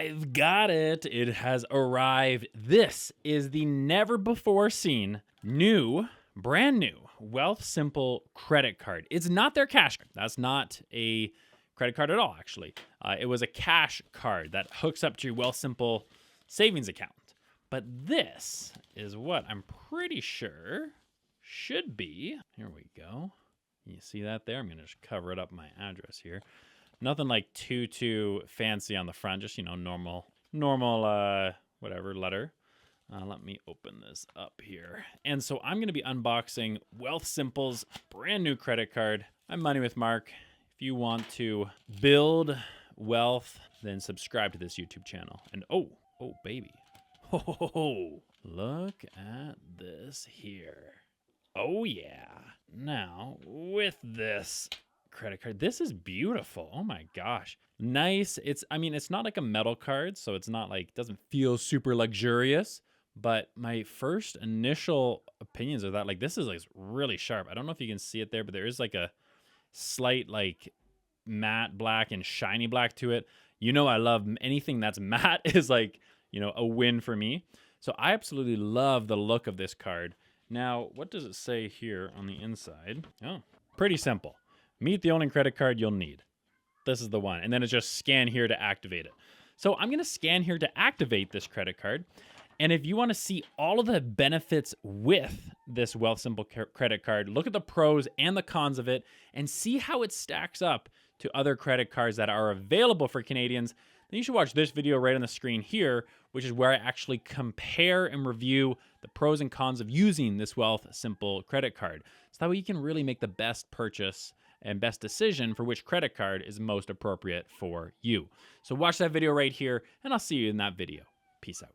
I've got it. It has arrived. This is the never before seen brand new Wealthsimple credit card. It's not their cash card. That's not a credit card at all, actually. It was a cash card that hooks up to your Wealthsimple savings account. But this is what I'm pretty sure should be. Here we go. You see that there? I'm going to just cover it up my address here. Nothing like too fancy on the front, just, normal, whatever letter. Let me open this up here. And so I'm going to be unboxing Wealthsimple's brand new credit card. I'm Money with Mark. If you want to build wealth, then subscribe to this YouTube channel. And oh, baby. Oh, look at this here. Oh, yeah. Now, with this credit card, this is beautiful. Oh my gosh. Nice. It's not like a metal card, so it's not like, doesn't feel super luxurious, but my first initial opinions are that like, this is like really sharp. I don't know if you can see it there, but there is like a slight like matte black and shiny black to it. I love anything that's matte is like, a win for me. So I absolutely love the look of this card. Now, what does it say here on the inside? Oh, pretty simple. Meet the only credit card you'll need. This is the one. And then it's just scan here to activate it. So I'm going to scan here to activate this credit card. And if you want to see all of the benefits with this Wealthsimple credit card, look at the pros and the cons of it and see how it stacks up to other credit cards that are available for Canadians, then you should watch this video right on the screen here, which is where I actually compare and review the pros and cons of using this Wealthsimple credit card. So that way you can really make the best purchase and best decision for which credit card is most appropriate for you. So watch that video right here, and I'll see you in that video. Peace out.